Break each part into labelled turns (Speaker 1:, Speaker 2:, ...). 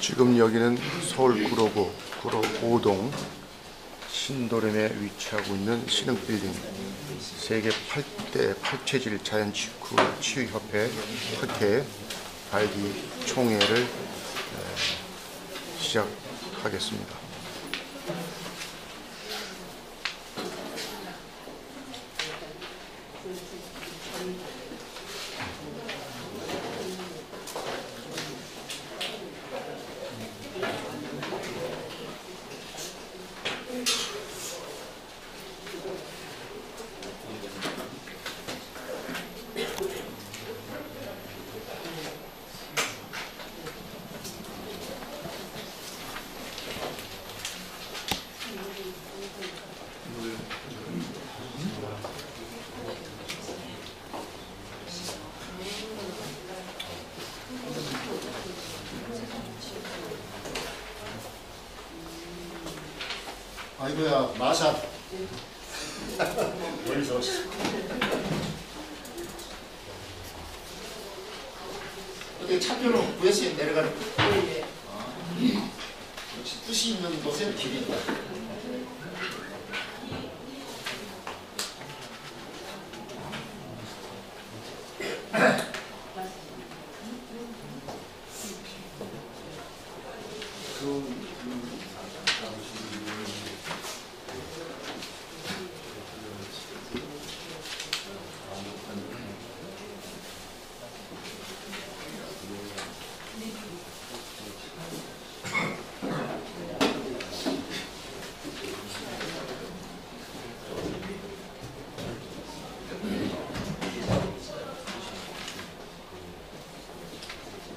Speaker 1: 지금 여기는 서울 구로구 구로 5동 신도림에 위치하고 있는 신흥빌딩 세계 8대 팔체질 자연치유협회 학회 발기 총회를 시작하겠습니다.
Speaker 2: 아이고야, 마샷. 멀리서 왔어. 어떻게 차표는 구에서 내려가는 거야? 역시 뜻이 있는 곳에 길이 있다.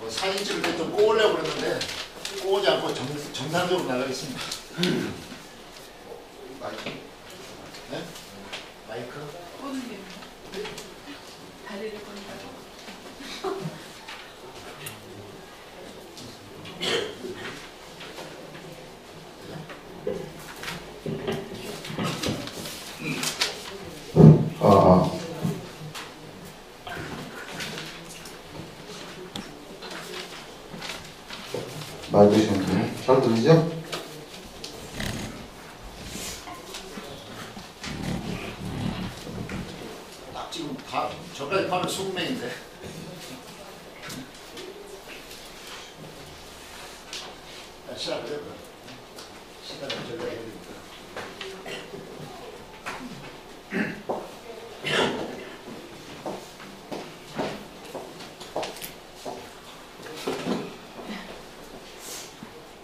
Speaker 2: 사진 찍을 때 좀 꼬으려고 그랬는데 꼬우지 않고 정상적으로 나가겠습니다. 마이크? 네? 마이크?
Speaker 3: 꼬는 게 다리를 꼬니까.
Speaker 4: 말 드시면 잘 들리죠?
Speaker 2: 딱 지금 다 저까지 가면 20명인데 시작을 해봐. 시간을 저희가 해야 되니까.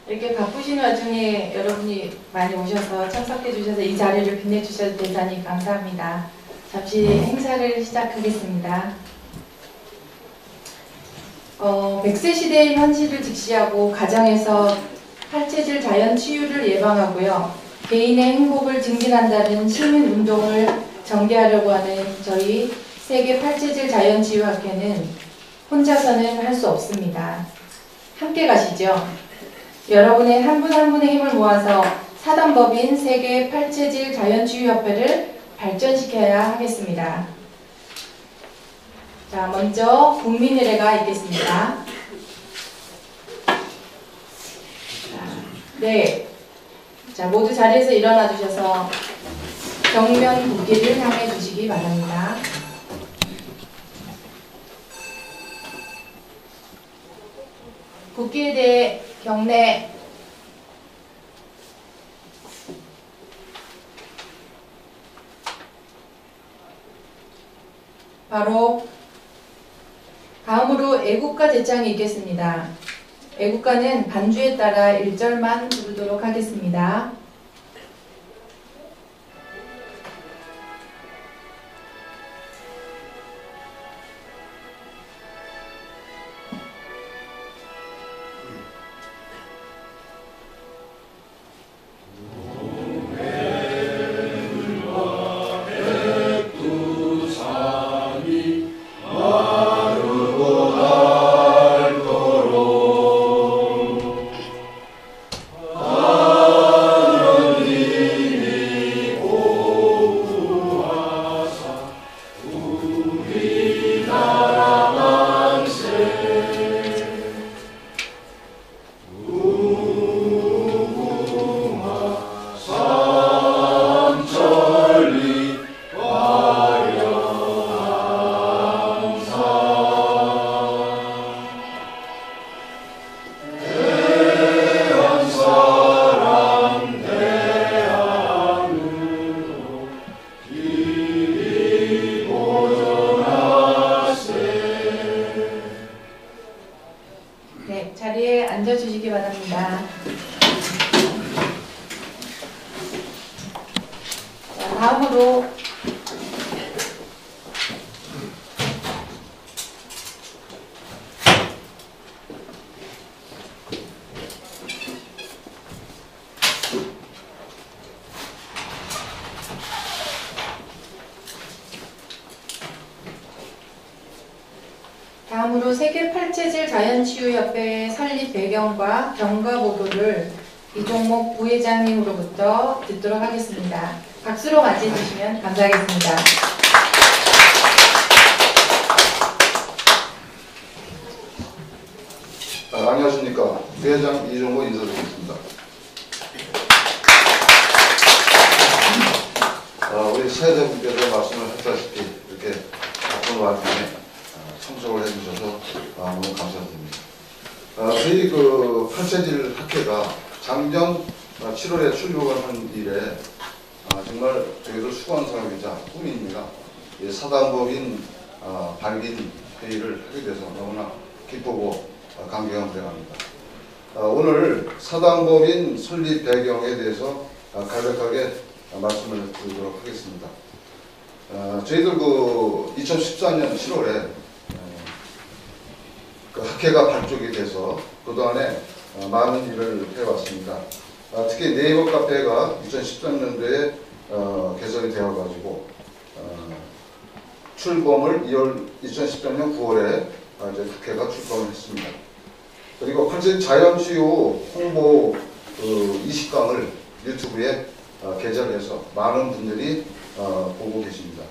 Speaker 3: 이렇게 바쁘신 와중에 여러분이 많이 오셔서 참석해 주셔서 이 자리를 빛내주셔서 대단히 감사합니다. 잠시 행사를 시작하겠습니다. 100세 시대의 현실을 직시하고 가정에서 팔체질 자연치유를 예방하고요. 개인의 행복을 증진한다는 시민운동을 전개하려고 하는 저희 세계 팔체질 자연치유학회는 혼자서는 할 수 없습니다. 함께 가시죠. 여러분의 한 분 한 분의 힘을 모아서 사단법인 세계 팔체질 자연치유협회를 발전시켜야 하겠습니다. 자, 먼저 국민의례가 있겠습니다. 네. 자, 모두 자리에서 일어나 주셔서 정면 국기를 향해 주시기 바랍니다. 국기에 대해 경례. 바로 다음으로 애국가 제창이 있겠습니다. 애국가는 반주에 따라 1절만 부르도록 하겠습니다.
Speaker 5: 마르고 닳도록
Speaker 3: 다음으로 세계 팔체질 자연치유협회 설립 배경과 경과 보도를 이종목 부회장님으로부터 듣도록 하겠습니다. 박수로 맞이해주시면 감사하겠습니다.
Speaker 4: 안녕하십니까. 부회장 이종목 인사드리겠습니다. 우리 사회자분께서 말씀을 하셨다시피 이렇게 바쁜 와중에 참석을 해주셔서 너무 감사드립니다. 저희 그 팔체질 학회가 작년 7월에 출범을 한 이래 정말 저희도 수고한 사람이자 꿈입니다. 사단법인 발긴 회의를 하게 돼서 너무나 기쁘고 감격한 대합니다. 오늘 사단법인 설립 배경에 대해서 간략하게 말씀을 드리도록 하겠습니다. 저희들 그 2014년 7월에 그 학회가 발족이 돼서 그동안에 많은 일을 해왔습니다. 특히 네이버 카페가 2013년도에 개설이 되어가지고 출범을 2013년 9월에 이제 학회가 출범을 했습니다. 그리고 팔체질 자연치유 홍보 20강을 유튜브에 개설해서 많은 분들이 보고 계십니다.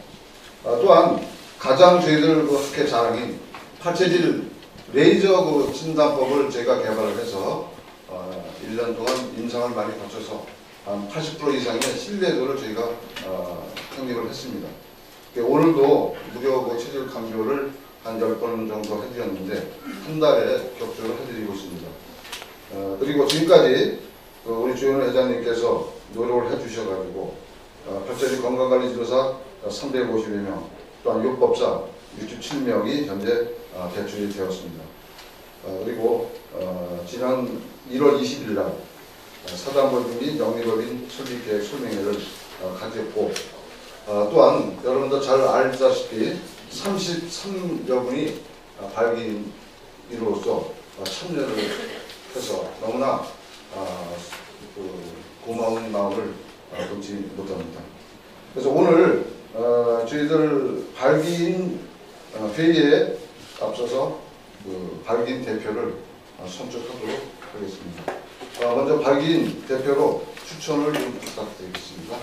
Speaker 4: 또한 가장 저희들 그 학회 자랑인 팔체질 레이저 그 진단법을 저희가 개발을 해서 1년 동안 임상을 많이 거쳐서 한 80% 이상의 신뢰도를 저희가 확립을 했습니다. 오늘도 무료 그 체질 강조를 한 10번 정도 해드렸는데 한 달에 격주를 해드리고 있습니다. 그리고 지금까지 우리 주연 회장님께서 노력을 해주셔가지고 팔체질 건강관리지도사 350여 명, 또한 요법사 67명이 현재 배출이 되었습니다. 그리고 지난 1월 20일 날 사단법인 및 영리법인 설립계획 설명회를 가졌고 또한 여러분도 잘 알다시피 33여 분이 발기인으로서 참여를 해서 너무나 고마운 마음을 금치 못합니다. 그래서 오늘 저희들 발기인 회의에 앞서서 그 발기인 대표를 선출하도록 하겠습니다. 먼저 발기인 대표로 추천을 좀 부탁드리겠습니다.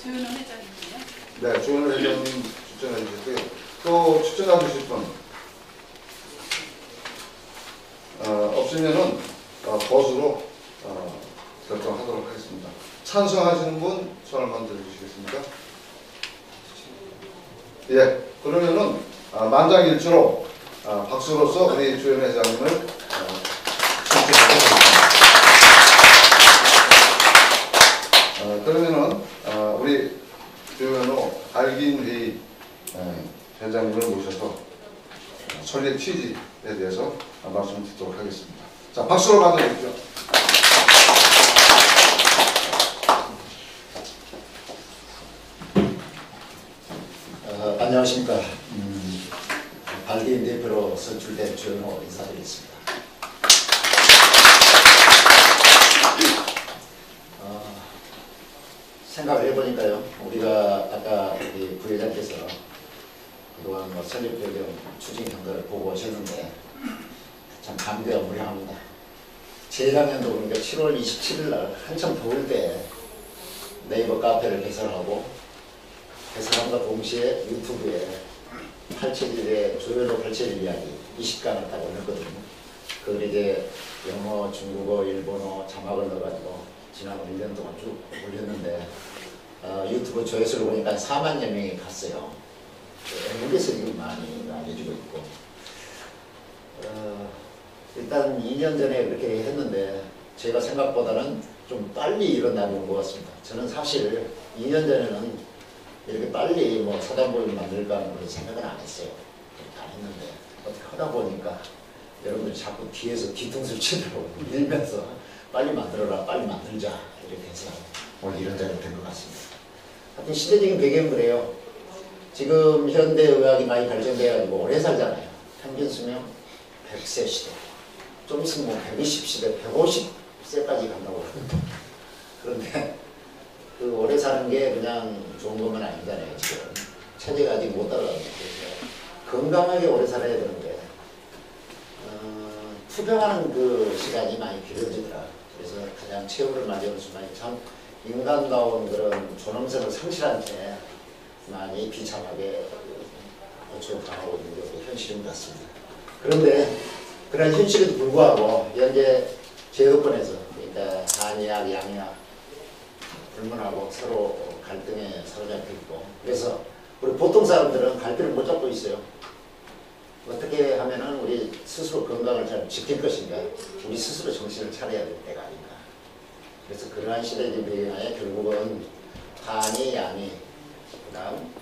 Speaker 5: 조현호 회장님이요?
Speaker 4: 네, 조현호 회장님 추천해 주셨고요. 또 추천해 주실 분 없으면은 거수로 결정하도록 하겠습니다. 찬성하시는 분 손을 만들어 주시겠습니까? 예, 그러면은 만장일치로 박수로서 우리 조현 회장님을 선출하도록 하겠습니다. 그러면은 우리 조현호 발기인 회의 회장님을 모셔서 설립 취지에 대해서 말씀 듣도록 하겠습니다. 자, 박수로 받아주십시오.
Speaker 2: 안녕하십니까. 발기인 대표로 선출된 조현호 인사드리겠습니다. 생각을 해보니까요, 우리가 아까 우리 부회장께서 그동안 설립 배경 추진 경과를 보고 오셨는데 참 감개가 무량합니다. 재작년도 그러니까 7월 27일 날 한참 더울 때 네이버 카페를 개설하고 개설함과 동시에 유튜브에 팔체질의 조현호 팔체질 이야기 20강을 딱 올렸거든요. 그걸 이제 영어, 중국어, 일본어 자막을 넣어가지고 지난 1년 동안 쭉 올렸는데 유튜브 조회수를 보니까 4만여 명이 갔어요. 외국에서 지금 많이 알려주고 있고 일단 2년 전에 그렇게 했는데 제가 생각보다는 좀 빨리 일어나고 온 것 같습니다. 저는 사실 2년 전에는 이렇게 빨리 뭐 사단법인 만들까 하는 그런 생각은 안 했어요. 그렇게 안 했는데 어떻게 하다 보니까 여러분들이 자꾸 뒤에서 뒤통수를 치더라고요. 밀면서 빨리 만들어라, 빨리 만들자 이렇게 해서 오늘 이런 자리가 된 것 같습니다. 하여튼 시대적인 배경은 그래요. 지금 현대의학이 많이 발전돼가지고 오래 살잖아요. 평균 수명 100세 시대. 좀 있으면 뭐 120시대, 150세까지 간다고 그러거든요. 그런데 그 오래 사는 게 그냥 좋은 것만 아니잖아요. 지금 체제가 아직 못 따라가는 거죠. 건강하게 오래 살아야 되는데 투병하는 그 시간이 많이 길어지더라. 그래서 가장 최후를 맞이하는 순간이 참 인간다운 그런 존엄성을 상실한 채 많이 비참하게 고초당하고 있는 게 현실인 것 같습니다. 그런데 그런 현실에도 불구하고 현재 제도권에서 그러니까 한의학, 양의학 불문하고 서로 갈등에 사로잡혀 있고 그래서 우리 보통 사람들은 갈피를 못 잡고 있어요. 어떻게 하면은 우리 스스로 건강을 잘 지킬 것인가 우리 스스로 정신을 차려야 될 때가 아닌가. 그래서 그러한 시대적 배경에 결국은 한의, 양의 그 다음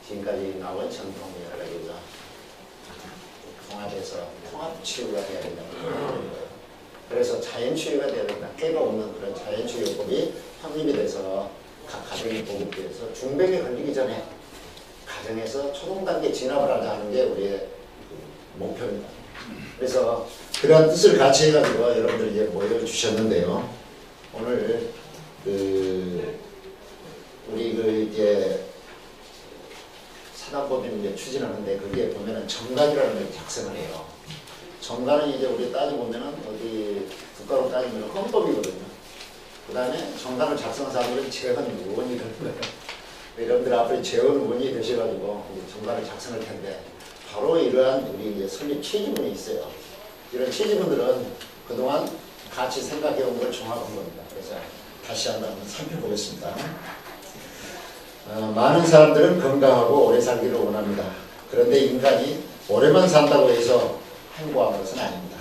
Speaker 2: 지금까지 나온 전통 여러 가지가 통합해서 통합치유가 돼야 된다는 거예요. 그래서 자연치유가 돼야 된다. 깨가 없는 그런 자연치유법이 확립이 돼서 각 가정이 보급돼서 중병에 걸리기 전에 가정에서 초동 단계 진압을 하자 하는 게 우리의 목표입니다. 그래서 그런 뜻을 같이 해가지고 여러분들 이제 모여주셨는데요. 오늘 우리 이제 사단법인 이제 추진하는데 그게 보면은 정관이라는 걸 작성을 해요. 정관은 이제 우리 따져보면은 어디 국가로 따지면 헌법이거든요. 그 다음에 정관을 작성한 사람들은 재헌 의원이 될 거예요. 여러분들 앞으로 재헌 의원이 되셔가지고 정관을 작성할 텐데 바로 이러한 우리 이제 설립 취지문이 있어요. 이런 취지문들은 그동안 같이 생각해온 걸 종합한 겁니다. 그래서 다시 한번 살펴보겠습니다. 많은 사람들은 건강하고 오래 살기를 원합니다. 그런데 인간이 오래만 산다고 해서 행복한 것은 아닙니다.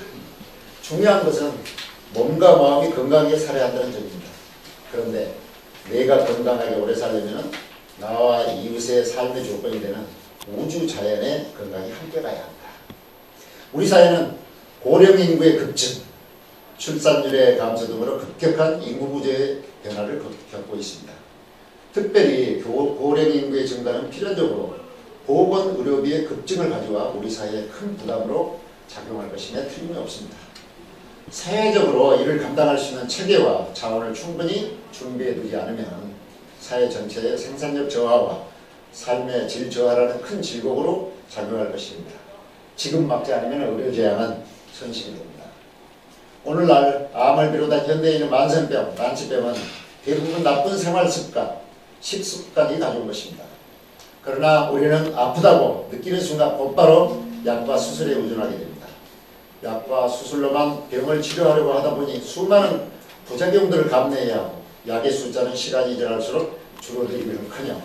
Speaker 2: 중요한 것은 몸과 마음이 건강하게 살아야 한다는 점입니다. 그런데 내가 건강하게 오래 살려면 나와 이웃의 삶의 조건이 되는 우주 자연의 건강이 함께 가야 한다. 우리 사회는 고령 인구의 급증, 출산율의 감소 등으로 급격한 인구 구조의 변화를 겪고 있습니다. 특별히 고령 인구의 증가는 필연적으로 보건 의료비의 급증을 가져와 우리 사회에 큰 부담으로 작용할 것임에 틀림이 없습니다. 사회적으로 이를 감당할 수 있는 체계와 자원을 충분히 준비해 두지 않으면 사회 전체의 생산력 저하와 삶의 질 저하라는 큰 질곡으로 작용할 것입니다. 지금 막지 않으면 의료 재앙은 현실이 됩니다. 오늘날 암을 비롯한 현대인의 만성병, 난치병은 대부분 나쁜 생활 습관, 식습관이 가져온 것입니다. 그러나 우리는 아프다고 느끼는 순간 곧바로 약과 수술에 의존하게 됩니다. 약과 수술로만 병을 치료하려고 하다 보니 수많은 부작용들을 감내해야 하고 약의 숫자는 시간이 지날수록 줄어들기는커녕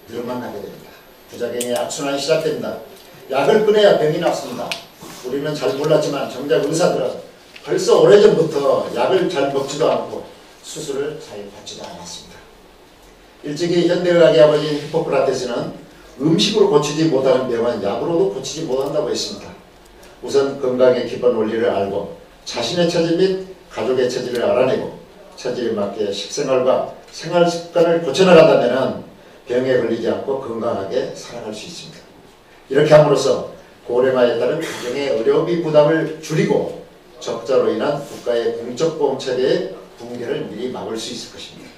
Speaker 2: 늘어만 나게 됩니다. 부작용의 악순환이 시작됩니다. 약을 끊어야 병이 낫습니다. 우리는 잘 몰랐지만 정작 의사들은 벌써 오래전부터 약을 잘 먹지도 않고 수술을 잘 받지도 않았습니다. 일찍이 현대의학의 아버지 히포크라테스는 음식으로 고치지 못하는 병은 약으로도 고치지 못한다고 했습니다. 우선 건강의 기본 원리를 알고 자신의 체질 및 가족의 체질을 알아내고 체질에 맞게 식생활과 생활 습관을 고쳐나간다면 병에 걸리지 않고 건강하게 살아갈 수 있습니다. 이렇게 함으로써 고령화에 따른 가정의 의료비 부담을 줄이고 적자로 인한 국가의 공적보험 체계의 붕괴를 미리 막을 수 있을 것입니다.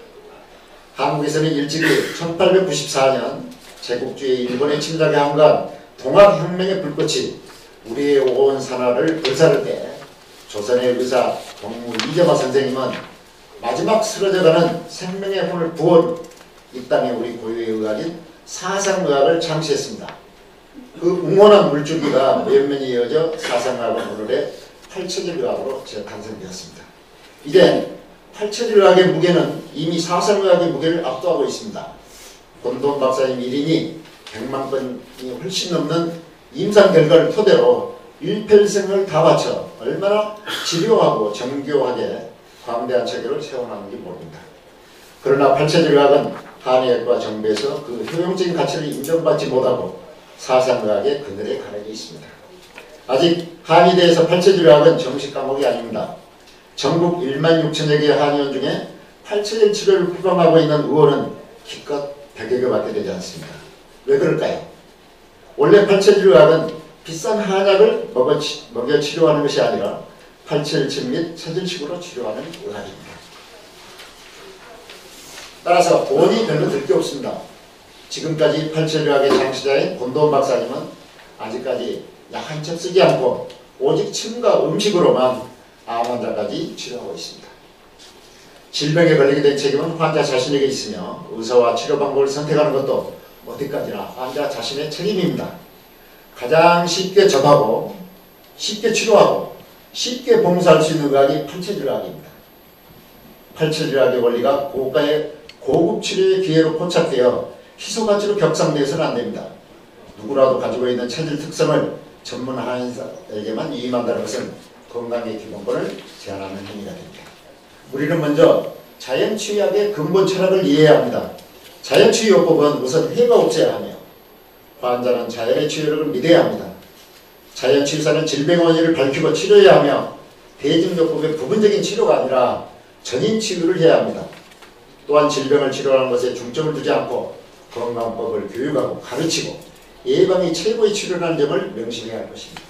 Speaker 2: 한국에서는 일찍이 1894년 제국주의 일본의 침략에 항거한 동학혁명의 불꽃이 우리의 온 산하를 불사를 때 조선의 의사 동무 이재마 선생님은 마지막 쓰러져가는 생명의 혼을 부어 이 땅에 우리 고유의 의학인 사상의학을 창시했습니다. 그 웅원한 물줄기가 면면이 이어져 사상의학은 오늘의 팔체질의학으로 재탄생되었습니다. 이제 팔체질의학의 무게는 이미 사상의학의 무게를 압도하고 있습니다. 권돈 박사님 1인이 100만 건이 훨씬 넘는 임상 결과를 토대로 일평생을 다 바쳐 얼마나 집요하고 정교하게 광대한 체계를 세워놨는지 모릅니다. 그러나 팔체질의학은 한의학과 정부에서 그 효용적인 가치를 인정받지 못하고 사상의학의 그늘에 가려져 있습니다. 아직 한의대에서 팔체질의학은 정식 과목이 아닙니다. 전국 1만 6천여 개의 한의원 중에 팔체질 치료를 표방하고 있는 의원은 기껏 100여 개밖에 되지 않습니다. 왜 그럴까요? 원래 팔체질의학은 비싼 한약을 먹여 치료하는 것이 아니라 팔체질침 및 체질식으로 치료하는 의학입니다. 따라서 돈이 별로 들 게 없습니다. 지금까지 87의학의 장시자인 권도원 박사님은 아직까지 약 한 첩 쓰지 않고 오직 침과 음식으로만 암 환자까지 치료하고 있습니다. 질병에 걸리게 된 책임은 환자 자신에게 있으며 의사와 치료 방법을 선택하는 것도 어디까지나 환자 자신의 책임입니다. 가장 쉽게 접하고 쉽게 치료하고 쉽게 봉사할 수 있는 의학이 87의학입니다. 87의학의 원리가 고가의 고급 치료의 기회로 포착되어 희소가치로 격상되어서는 안됩니다. 누구라도 가지고 있는 체질 특성을 전문 한의사에게만 위임한다는 것은 건강의 기본권을 제한하는 행위가 됩니다. 우리는 먼저 자연치유학의 근본 철학을 이해해야 합니다. 자연치유요법은 우선 해가 없어야 하며 환자는 자연의 치유력을 믿어야 합니다. 자연치유사는 질병의 원인을 밝히고 치료해야 하며 대증요법의 부분적인 치료가 아니라 전인치유를 해야 합니다. 또한 질병을 치료하는 것에 중점을 두지 않고 건강법을 교육하고 가르치고 예방이 최고의 치료라는 점을 명심해야 할 것입니다.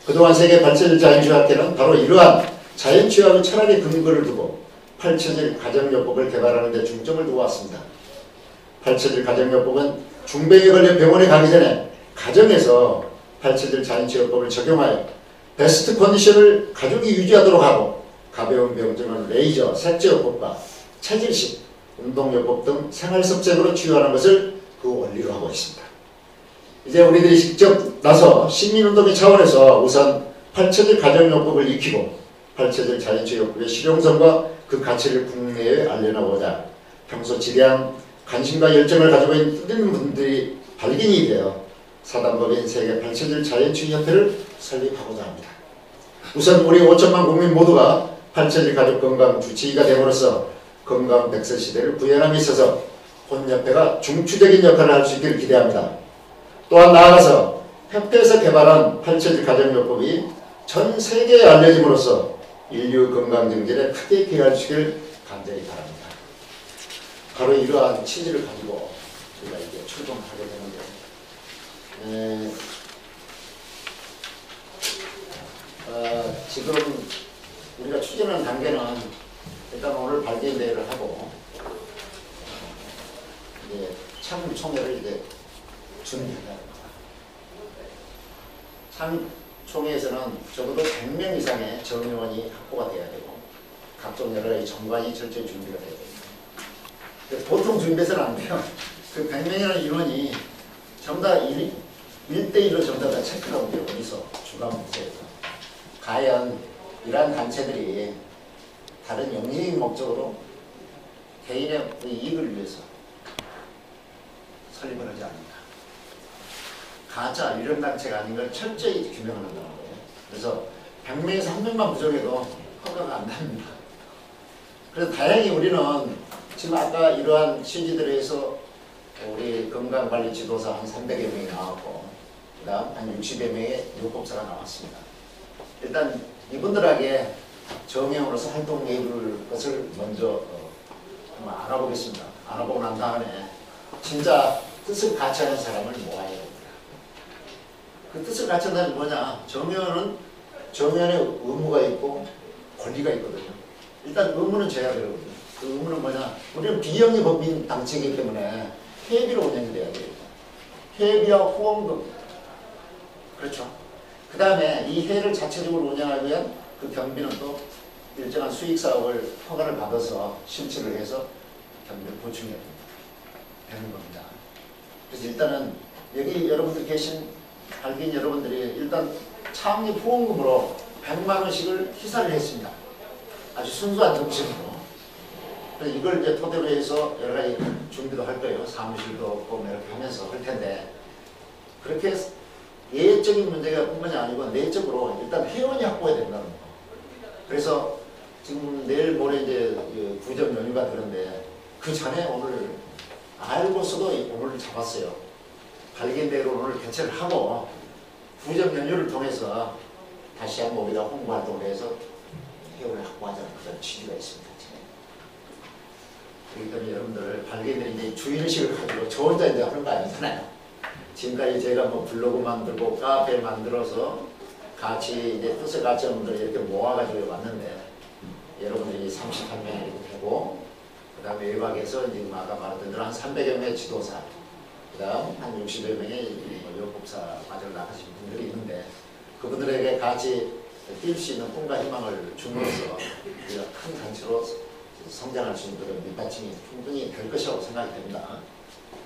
Speaker 2: 그동안 세계 87 자연치유학회는 바로 이러한 자연치유학의 철학의 근거를 두고 87 가정요법을 개발하는 데 중점을 두고 왔습니다. 87 가정요법은 중병에 걸려 병원에 가기 전에 가정에서 87 자연치유요법을 적용하여 베스트 컨디션을 가족이 유지하도록 하고 가벼운 병증은 레이저, 색제요법과 체질식, 운동요법 등 생활섭책으로 치유하는 것을 그 원리로 하고 있습니다. 이제 우리들이 직접 나서 시민운동의 차원에서 우선 87 가정요법을 익히고 87 자연치유요법의 실용성과 그 가치를 국내에 알려나보자 평소 지대한 관심과 열정을 가지고 있는 분들이 발견이 되어 사단법인 세계 87 자연치유협회를 설립하고자 합니다. 우선 우리 5천만 국민 모두가 87 가족 건강 주치의가 됨으로써 건강 100세 시대를 구현함에 있어서 혼협회가 중추적인 역할을 할 수 있기를 기대합니다. 또한 나아가서 협회에서 개발한 87 가정요법이 전 세계에 알려짐으로써 인류 건강 증진에 크게 기여할 수 있기를 간절히 바랍니다. 바로 이러한 취지를 가지고 우리가 이제 출범을 하게 되는데 지금 우리가 추진하는 단계는 일단 오늘 발기인대회를 하고 이제 참총회를 이제 준비합니다. 참총회에서는 적어도 100명 이상의 정의원이 확보가 돼야 되고 각종 여러 가지 정관이 철저히 준비가 돼야 됩니다. 보통 준비해서는 안 돼요. 그 100명이라는 인원이 전부 다 1대1로 전부 다 체크하고 돼요. 어디서 주관부서에서 과연 이러한 단체들이 다른 영리적인 목적으로 개인의 이익을 위해서 설립을 하지 않는다. 가짜 유령단체가 아닌 걸 철저히 규명을 한다는 거예요. 그래서 100명에서 1명만 부족해도 허가가 안 납니다. 그래서 다행히 우리는 지금 아까 이러한 취지들에 의해서 우리 건강관리 지도사 한 300여 명이 나왔고 그 다음 한 60여 명의 요법사가 나왔습니다. 일단 이분들에게 정형으로서 활동해 볼 것을 먼저 한번 알아보겠습니다. 알아보고 난 다음에 진짜 뜻을 같이 하는 사람을 모아야 됩니다. 그 뜻을 같이 한다는 뭐냐? 정형은 정형의 의무가 있고 권리가 있거든요. 일단 의무는 져야 되거든요. 그 의무는 뭐냐? 우리는 비영리 법인 단체이기 때문에 회비로 운영이 돼야 돼요. 회비와 후원금. 그렇죠. 그 다음에 이 회를 자체적으로 운영하기 위한 그 경비는 또 일정한 수익 사업을 허가를 받아서 실시를 해서 경비를 보충해야 되는 겁니다. 그래서 일단은 여기 여러분들 계신 발기인 여러분들이 일단 창립 후원금으로 100만 원씩을 희사를 했습니다. 아주 순수한 정신으로. 그래서 이걸 이제 토대로 해서 여러 가지 준비도 할 거예요. 사무실도 없고 이렇게 하면서 할 텐데 그렇게 예적인 문제가 뿐만이 아니고 내적으로 일단 회원이 확보해야 된다는 거. 그래서 지금 내일 모레 이제 구정 연휴가 되는데 그 전에 오늘 알고서도 오늘 잡았어요. 발견대로 오늘 개최를 하고 구정 연휴를 통해서 다시 한번 우리가 홍보 활동을 해서 회원을 확보하자는 그런 취지가 있습니다. 그렇기 때문에 여러분들 발견들이 이제 주인의식을 가지고 저 혼자 이제 하는 거 아니잖아요. 지금까지 제가 뭐 블로그 만들고 카페 만들어서 같이 이제 뜻을 같이 하는 분들 이렇게 모아가지고 왔는데 여러분들이 31명 이렇게 되고 그 다음에 외곽에서 지금 아까 말했던 대로 한 300여 명의 지도사, 그 다음 한 60여 명의 요법사 과정을 나가신 분들이 있는데 그분들에게 같이 뛸 수 있는 꿈과 희망을 줌으로써 우리가 큰 단체로 성장할 수 있는 그런 밑받침이 충분히 될 것이라고 생각이 됩니다.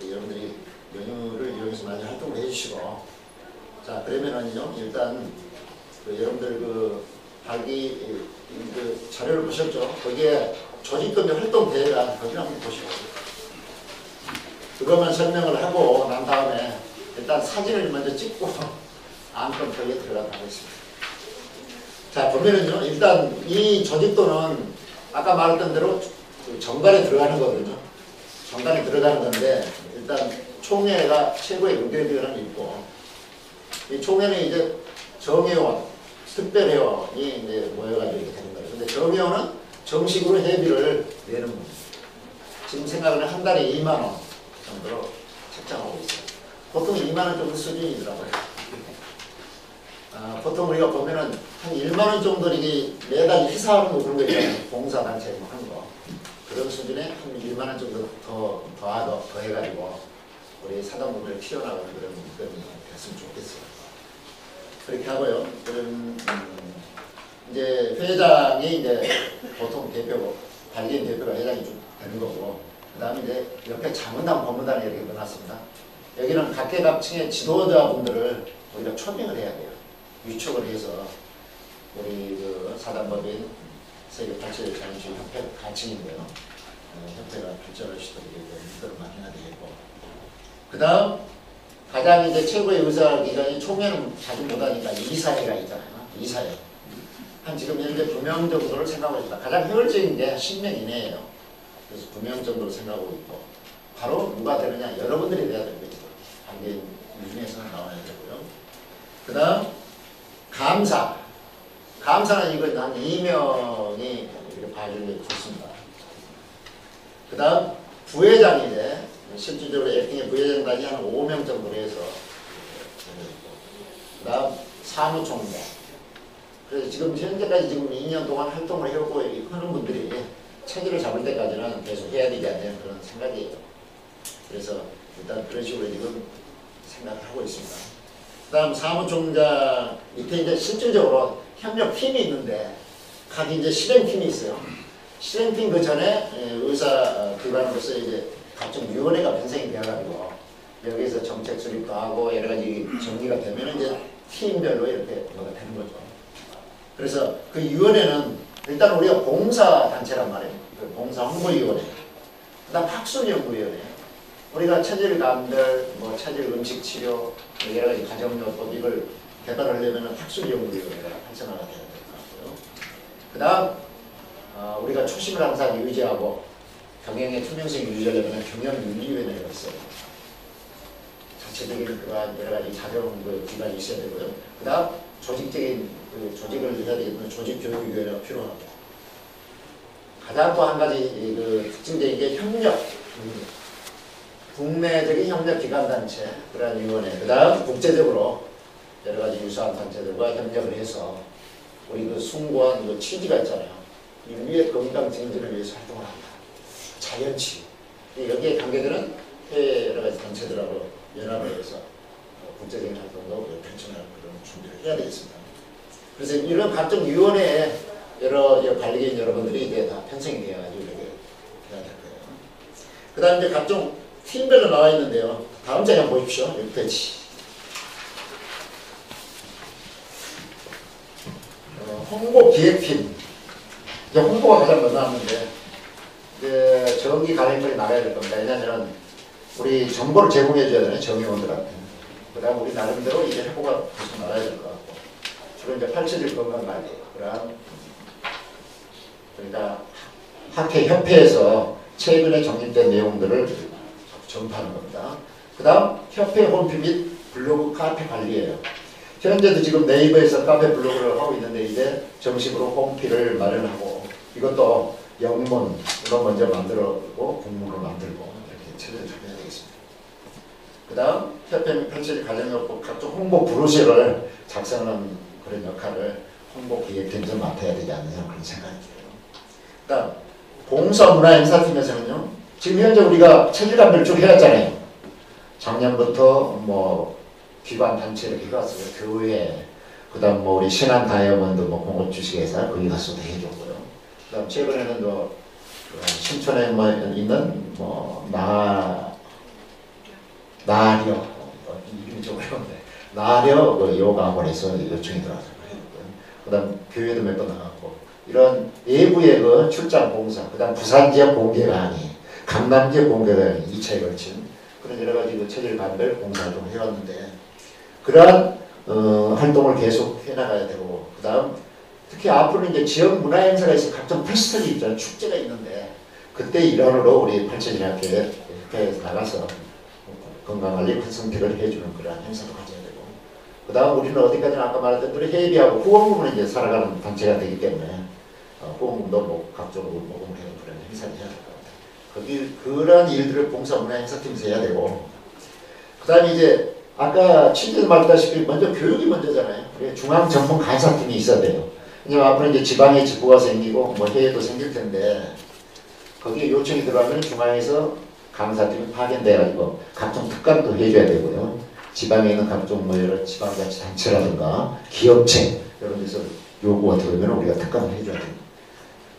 Speaker 2: 여러분들이 연휴를 이용해서 많이 활동을 해주시고, 자 그러면은요 일단 여러분들 그 자료를 보셨죠? 거기에 조직금지 활동 대회가 거기 한번 보시고 그것만 설명을 하고 난 다음에 일단 사진을 먼저 찍고 안건 거기에 들어가도록 하겠습니다. 자 보면은요 일단 이 조직도는 아까 말했던 대로 정관에 들어가는 거거든요. 정관에 들어가는 건데 일단 총회가 최고의 의결기관이 있고 이 총회는 이제 정회원, 특별회원이 이제 모여가지고 이렇게 되는 거예요. 근데 정회원은 정식으로 회비를 내는 겁니다. 지금 생각은 한 달에 2만 원 정도로 책정하고 있어요. 보통 2만 원 정도 수준이더라고요. 보통 우리가 보면은 한 1만 원 정도 이게 매달 회사하는 거 그런 거 있잖아요. 봉사단체 뭐 하는 거. 그런 수준에 한 1만 원 정도 더 해가지고 우리 사단분들 키워나가는 그런 됐으면 좋겠어요. 그렇게 하고요. 그럼 이제 회장이 이제 보통 대표고 발기인 대표가 회장이 좀 되는 거고 그 다음에 이제 옆에 자문단, 법무단이 이렇게 끝났습니다. 여기는 각계각층의 지도자분들을 우리가 초빙을 해야 돼요. 위촉을 해서 우리 그 사단법인 세계 87 자연주의 협회 가칭인데요. 협회가 발전할 수 있도록 이렇게 마련해야 되겠고 그 다음 가장 이제 최고의 의사기관이 총회는 자주 못하니까 이사회가 있잖아요. 이사회. 한 지금 현재 2명 정도를 생각하고 있습니다. 가장 효율적인 게 10명 이내예요. 그래서 2명 정도를 생각하고 있고 바로 누가 되느냐 여러분들이 돼야 될 거죠. 관계인 중에서는 나와야 되고요. 그 다음 감사. 감사는 이거 한 2명이 이렇게 봐주는 게 좋습니다. 그 다음 부회장이 이제 실질적으로 액팅의 부회장까지 한 5명 정도로 해서 그 다음 사무총장. 그래서 지금 현재까지 지금 2년 동안 활동을 해오고 하는 분들이 체계를 잡을 때까지는 계속 해야 되지 않는 그런 생각이에요. 그래서 일단 그런 식으로 지금 생각을 하고 있습니다. 그 다음 사무총장 밑에 이제 실질적으로 협력팀이 있는데 각 이제 실행팀이 있어요. 실행팀 그 전에 의사 기관으로서 이제 각종 위원회가 편성이 되어가지고 여기에서 정책 수립도 하고 여러 가지 정리가 되면 이제 팀별로 이렇게 뭐가 되는 거죠. 그래서 그 위원회는 일단 우리가 봉사단체란 말이에요. 그 봉사홍보위원회. 그 다음 학술연구위원회. 우리가 체질 감별, 뭐 체질 음식치료, 여러 가지 가정요법 이걸 개발하려면 학술연구위원회가 활성화가 돼야 될 것 같고요. 그 다음 우리가 초심을 항상 유지하고 경영의 투명성을 유지하려면 경영윤리위원회가 있어요. 자체적인 그러한 여러 가지 자정 기관이 있어야 되고요. 그 다음 조직적인 조직을 해야 되겠는 조직교육위원회가 필요하고 가장 또 한 가지 특징적인 게 협력. 국내적인 협력기관단체 그러한 위원회. 그 다음 국제적으로 여러 가지 유사한 단체들과 협력을 해서 우리 그 숭고한 취지가 있잖아요. 인류의 건강 증진을 위해서 활동을 합니다. 자연치유. 여기에 관계되는 해외 여러 가지 단체들하고 연합을 해서 국제적인 활동도 펼쳐나가는 그런 준비를 해야 되겠습니다. 그래서 이런 각종 위원회에 여러 관리인 여러분들이 이제 다 편성이 되어가지고 이렇게 해야 될 거예요. 그 다음 이제 각종 팀별로 나와 있는데요. 다음 장에 보십시오. 6페이지. 홍보기획팀. 이제 홍보가 가장 먼저 나왔는데 이제 정기 가맹점이 나가야 될 겁니다. 왜냐하면 우리 정보를 제공해 줘야 되잖아요. 정의원들한테. 그 다음 우리 나름대로 이제 해보가 계속 나가야 될 것 같고 주로 이제 87일 건강관리. 그다음 그러니까 학회협회에서 최근에 정립된 내용들을 전파하는 겁니다. 그 다음 협회 홈페이지 및 블로그 카페 관리예요. 현재도 지금 네이버에서 카페 블로그를 하고 있는데 이제 정식으로 홈페이지를 마련하고 이것도 영문 이거 먼저 만들고 국문으로 만들고 이렇게 체계를 해야 되겠습니다. 그 다음 협회 및 편집 관련요법 각종 홍보 브로셔를 작성하는 그런 역할을 홍보기획팀에서 맡아야 되지 않느냐 그런 생각이 들어요. 그 다음 봉사문화행사팀에서는요. 지금 현재 우리가 체질감별을 쭉 해왔잖아요. 작년부터 뭐 기관 단체를 해갔어요. 교회, 그다음 뭐 우리 신한 다이아몬드 뭐 공업 주식회사 거기 가서도 해줬고요. 그다음 최근에는 뭐 신촌에 뭐 있는 뭐 나려 이름이 좀 어려운데 나려 그 요가원에서 요청이 들어와서 해줬고요. 그다음 교회도 몇 번 나갔고 이런 외부의 그 출장 봉사, 그다음 부산 지역 공개 강의, 강남 지역 공개 강의 2차에 걸친 그런 여러 가지 그 체질 감별 봉사활동을 해왔는데 그러한 활동을 계속 해나가야 되고 그다음 특히 앞으로 이제 지역 문화 행사가 있어 각종 페스티벌이 있잖아요. 축제가 있는데 그때 일환으로 우리 팔천일학교에 나가서 건강관리 컨설팅을 해주는 그런 행사도 가져야 되고 그 다음 우리는 어디까지나 아까 말했던 대로 회비하고 후원금은 이제 살아가는 단체가 되기 때문에 후원금도 뭐 각종으로 모금해서 그런 행사를 해야 될 것 같아요. 거기 그런 일들을 봉사문화행사팀에서 해야 되고 그 다음에 이제 아까 취재도 말했다시피 먼저 교육이 먼저잖아요. 그래 중앙전문간사팀이 있어야 돼요. 왜냐면 앞으로 이제 지방에 직구가 생기고 뭐 해외도 생길 텐데 거기에 요청이 들어가면 중앙에서 강사팀이 파견돼가지고 각종 특강도 해줘야 되고요. 지방에 있는 각종 뭐 여러 지방자치단체라든가 기업체 이런 데서 요구가 들어오면 우리가 특강을 해줘야 됩니다.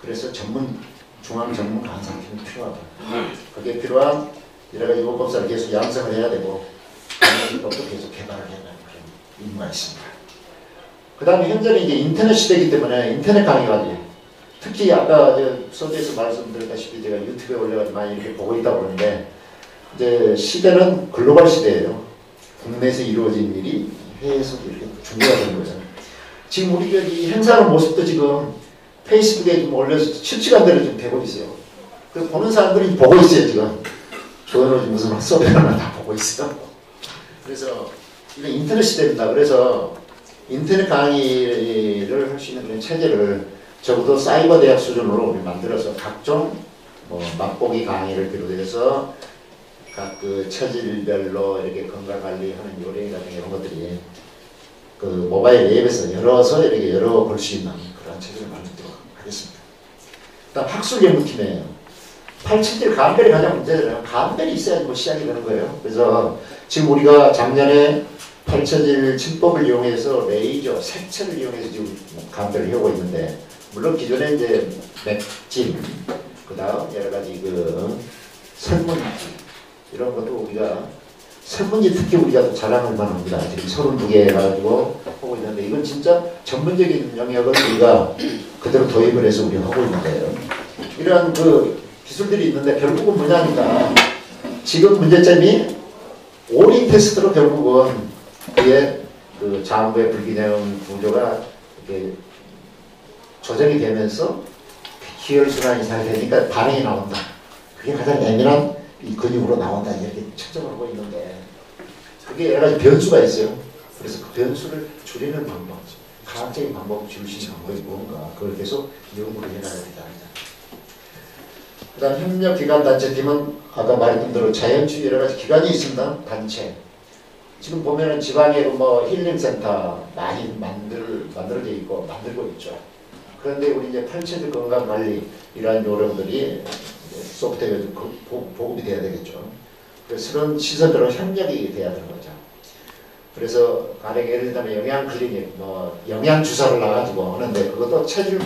Speaker 2: 그래서 중앙 전문 강사팀이 필요하다. 그게 필요한 여러 가지 요법사를 계속 양성을 해야 되고 방법도 계속 개발을 해야 되는 그런 의무가 있습니다. 그 다음에 현재는 이제 인터넷 시대이기 때문에 인터넷 강의가 특히 아까 서두에서 말씀드렸다시피 제가 유튜브에 올려가지고 많이 이렇게 보고 있다고 그러는데 이제 시대는 글로벌 시대예요. 국내에서 이루어진 일이 해외에서 이렇게 중계가 되는 거잖아요. 지금 우리가 이 행사하는 모습도 지금 페이스북에 좀 올려서 실시간대로 좀 되고 있어요. 그래서 보는 사람들이 보고 있어요 지금. 조현호지 무슨 헛소리나 다 보고 있어요. 그래서 이건 인터넷 시대입니다. 그래서 인터넷 강의를 할 수 있는 그런 체제를 적어도 사이버 대학 수준으로 우리 만들어서 각종 뭐 맛보기 강의를 비롯해서 각 그 체질별로 이렇게 건강 관리하는 요령이라든가 이런 것들이 그 모바일 앱에서 열어서 이렇게 열어볼 수 있는 그런 체제를 만들도록 하겠습니다. 일단 학술 연구팀이에요. 팔체질 감별이 가장 문제잖아요. 감별이 있어야지 뭐 시작이 되는 거예요. 그래서 지금 우리가 작년에 팔체질 침법을 이용해서 레이저, 색채를 이용해서 지금 감별을 해오고 있는데 물론 기존에 이제 맥진, 그 다음 여러 가지 그 설문지 이런 것도 우리가 설문지 특히 우리가 자랑할 만합니다. 지금 32개 가지고 하고 있는데 이건 진짜 전문적인 영역을 우리가 그대로 도입을 해서 우리가 하고 있는 거예요. 이러한 그 기술들이 있는데 결국은 뭐냐니까 지금 문제점이 오링 테스트로 결국은 그의 그 장부의 불균형 구조가 이렇게 조정이 되면서 기혈순환이 잘 되니까 반응이 나온다. 그게 가장 예민한 이 근육으로 나온다. 이렇게 측정을 하고 있는데 그게 여러 가지 변수가 있어요. 그래서 그 변수를 줄이는 방법, 과학적인 방법을 줄일 수 있는 방법이 뭔가 그걸 계속 연구를 해나가야 되지 않느냐. 그 다음 협력기관단체팀은 아까 말했던 대로 자연주의 여러 가지 기관이 있습니다. 단체. 지금 보면은 지방에 뭐 힐링센터 많이 만들어져 있고 만들고 있죠. 그런데 우리 이제 팔체질 건강관리 이러한 요령들이 소프트웨어에 보급이 돼야 되겠죠. 그래서 그런 시설들은 협력이 돼야 되는 거죠. 그래서 가령 예를 들면 영양 클리닉, 뭐 영양 주사를 놔가지고 하는데 그것도 체질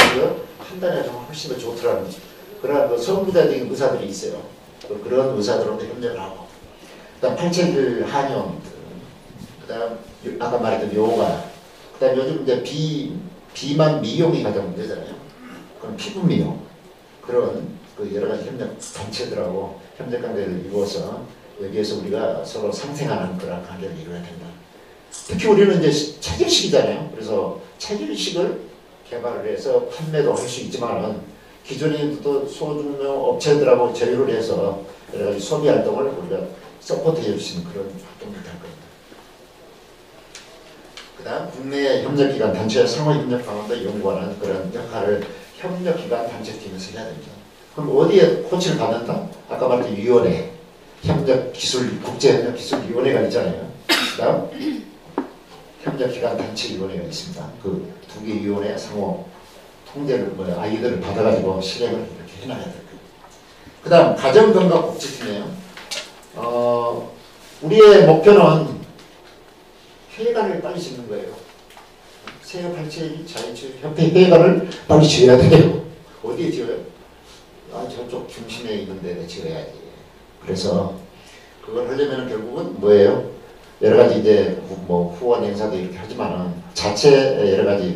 Speaker 2: 판단에 좀 훨씬 더 좋더라는 그런 그 선구자적인 의사들이 있어요. 그런 의사들하고 협력을 하고, 그다음 팔체질 한의원, 그다음 아까 말했던 요가, 그다음 요즘 이제 비만 미용이 가장 문제잖아요. 그럼 피부 미용 그런 그 여러 가지 협력 단체들하고 협력 관계를 이루어서 여기에서 우리가 서로 상생하는 그런 관계를 이루어야 된다. 특히 우리는 이제 체질식이잖아요. 그래서 체질식을 개발을 해서 판매도 할 수 있지만은 기존에 또 소중료 업체들하고 제휴를 해서 여러 가지 소비 활동을 우리가 서포트 해줄 수 있는 그런 활동을 할 겁니다. 그 다음 국내 협력기관 단체 상호협력 강화도 연구하는 그런 역할을 협력기관 단체팀에서 해야 됩니다. 그럼 어디에 코치를 받는다? 아까 말했던 위원회, 협력기술, 국제협력기술위원회가 있잖아요. 그 다음 협력기관 단체위원회가 있습니다. 그 두 개 위원회 상호 통제를 아이들을 받아가지고 실행을 이렇게 해나가야 될 거예요. 그 다음 가정건강복지팀이에요. 우리의 목표는 회관을 빨리 짓는 거예요. 세협87 자유체육협회 회관을 빨리 지어야 돼요. 어디에 지어요? 저쪽 중심에 있는데 지어야지. 그래서 그걸 하려면 결국은 뭐예요? 여러 가지 이제 뭐 후원 행사도 이렇게 하지만은 자체 여러 가지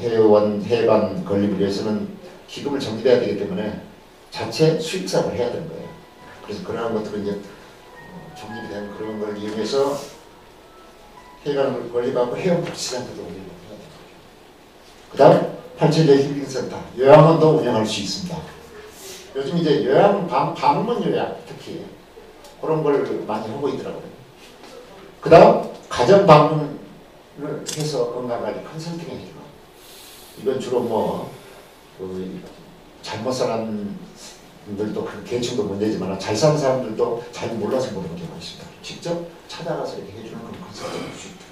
Speaker 2: 회관 건립을 위해서는 기금을 정립해야 되기 때문에 자체 수익 사업을 해야 되는 거예요. 그래서 그러한 것들은 이제 정립이 된 그런 걸 이용해서 회관을 건립하고 회원복지센터도 운영을 해야 돼요. 그 다음 87대 힐링센터, 요양원도 운영할 수 있습니다. 요즘 이제 방문 요양 특히 그런 걸 많이 하고 있더라고요. 그 다음 가정 방문을 해서 건강관리 컨설팅 해주고, 이건 주로 잘못 사는 분들도 그 계층도 문제지만 잘 사는 사람들도 잘 몰라서 모르는 경우가 있습니다. 직접 찾아가서 이렇게 해주는 그런 컨설팅을 할 수 있다.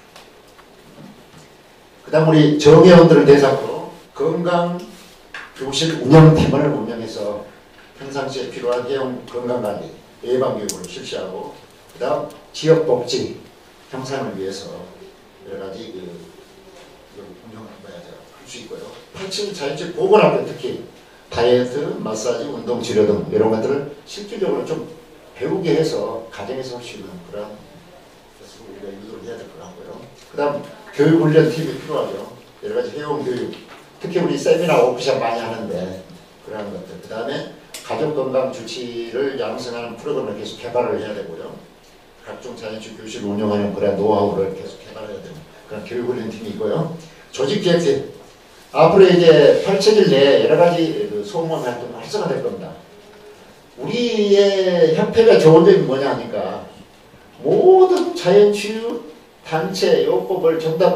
Speaker 2: 그 다음 우리 정회원들을 대상으로 건강교실 운영팀을 운영해서 평상시에 필요한 회원 건강관리, 예방교육을 실시하고, 그 다음 지역복지 향상을 위해서 여러 가지 운영을 할 수 있고요. 87 자연체 보건학교 특히 다이어트, 마사지, 운동 치료 등 이런 것들을 실질적으로 좀 배우게 해서 가정에서 할 수 있는 그런 것을 우리가 유도를 해야 될 것 같고요. 그 다음 교육훈련팀이 필요하죠. 여러 가지 회원교육, 특히 우리 세미나 워크숍 많이 하는데 그러한 것들. 그 다음에 가족건강 주치를 양성하는 프로그램을 계속 개발을 해야 되고요. 각종 자연치 교실을 운영하는 그런 노하우를 계속 개발해야 되는 그런 교육훈련팀이 있고요. 조직기획팀. 앞으로 이제 87일 내에 여러 가지 소모임 활동을 활성화될 겁니다. 우리의 협회가 좋은 점이 뭐냐 하니까 모든 자연치유 단체 요법을 전부 다